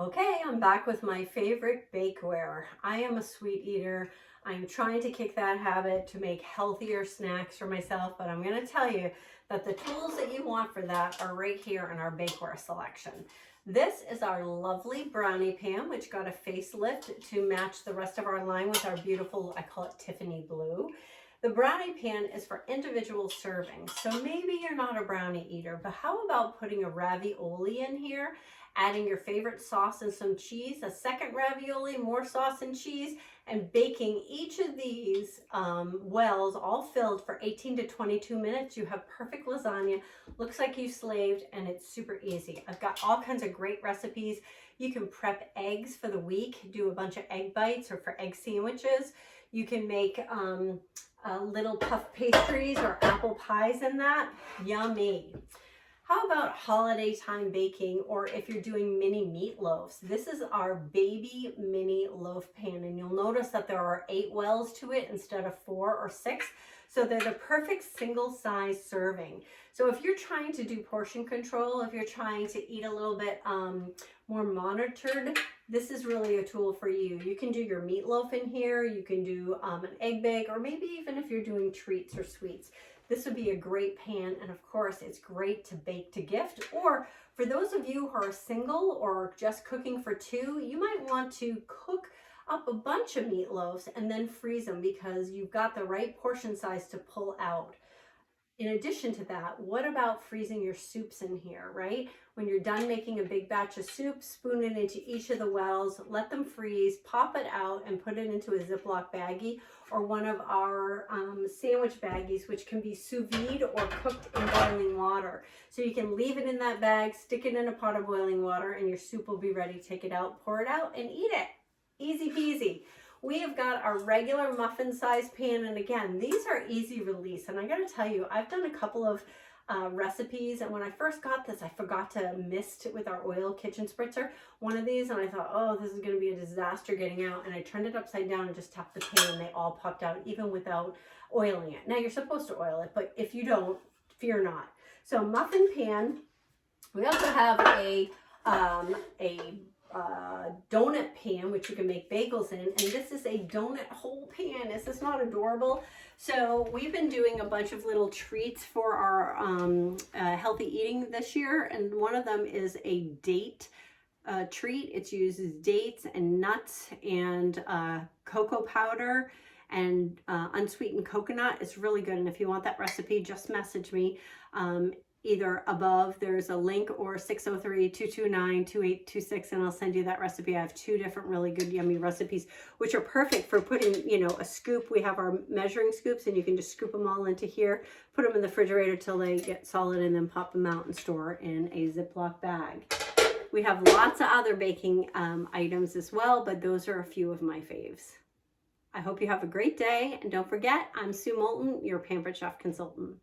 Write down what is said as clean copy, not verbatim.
Okay, I'm back with my favorite bakeware. I am a sweet eater. I'm trying to kick that habit to make healthier snacks for myself, but I'm going to tell you that the tools that you want for that are right here in our bakeware selection. This is our lovely brownie pan, which got a facelift to match the rest of our line with our beautiful, I call it Tiffany blue. The brownie pan is for individual servings, so maybe you're not a brownie eater, but how about putting a ravioli in here, adding your favorite sauce and some cheese, a second ravioli, more sauce and cheese, and baking each of these wells all filled for 18 to 22 minutes. You have perfect lasagna. Looks like you slaved, and it's super easy. I've got all kinds of great recipes. You can prep eggs for the week, do a bunch of egg bites or for egg sandwiches. You can make little puff pastries or apple pies in that. Yummy. How about holiday time baking, or if you're doing mini meatloaves? This is our baby mini loaf pan, and you'll notice that there are 8 wells to it instead of 4 or 6. So they're the perfect single size serving. So if you're trying to do portion control, if you're trying to eat a little bit more monitored, this is really a tool for you. You can do your meatloaf in here, you can do an egg bake, or maybe even if you're doing treats or sweets. This would be a great pan, and of course it's great to bake to gift, or for those of you who are single or just cooking for 2, you might want to cook up a bunch of meatloaves and then freeze them because you've got the right portion size to pull out. In addition to that, what about freezing your soups in here, right? When you're done making a big batch of soup, spoon it into each of the wells, let them freeze, pop it out, and put it into a Ziploc baggie or one of our sandwich baggies, which can be sous vide or cooked in boiling water. So you can leave it in that bag, stick it in a pot of boiling water, and your soup will be ready. Take it out, pour it out, and eat it. Easy peasy. We have got our regular muffin size pan, and again, these are easy release. And I gotta tell you, I've done a couple of recipes, and when I first got this, I forgot to mist with our oil kitchen spritzer one of these, and I thought, oh, this is gonna be a disaster getting out, and I turned it upside down and just tapped the pan, and they all popped out even without oiling it. Now you're supposed to oil it, but if you don't, fear not. So muffin pan. We also have a donut pan, which you can make bagels in, and this is a donut hole pan. Is this not adorable? So we've been doing a bunch of little treats for our healthy eating this year, and one of them is a date treat. It uses dates and nuts and cocoa powder and unsweetened coconut. It's really good, and if you want that recipe, just message me. Either above, there's a link, or 603-229-2826, and I'll send you that recipe. I have 2 different really good yummy recipes, which are perfect for putting, you know, a scoop. We have our measuring scoops, and you can just scoop them all into here, put them in the refrigerator till they get solid, and then pop them out and store in a Ziploc bag. We have lots of other baking items as well, but those are a few of my faves. I hope you have a great day, and don't forget, I'm Sue Moulton, your Pampered Chef Consultant.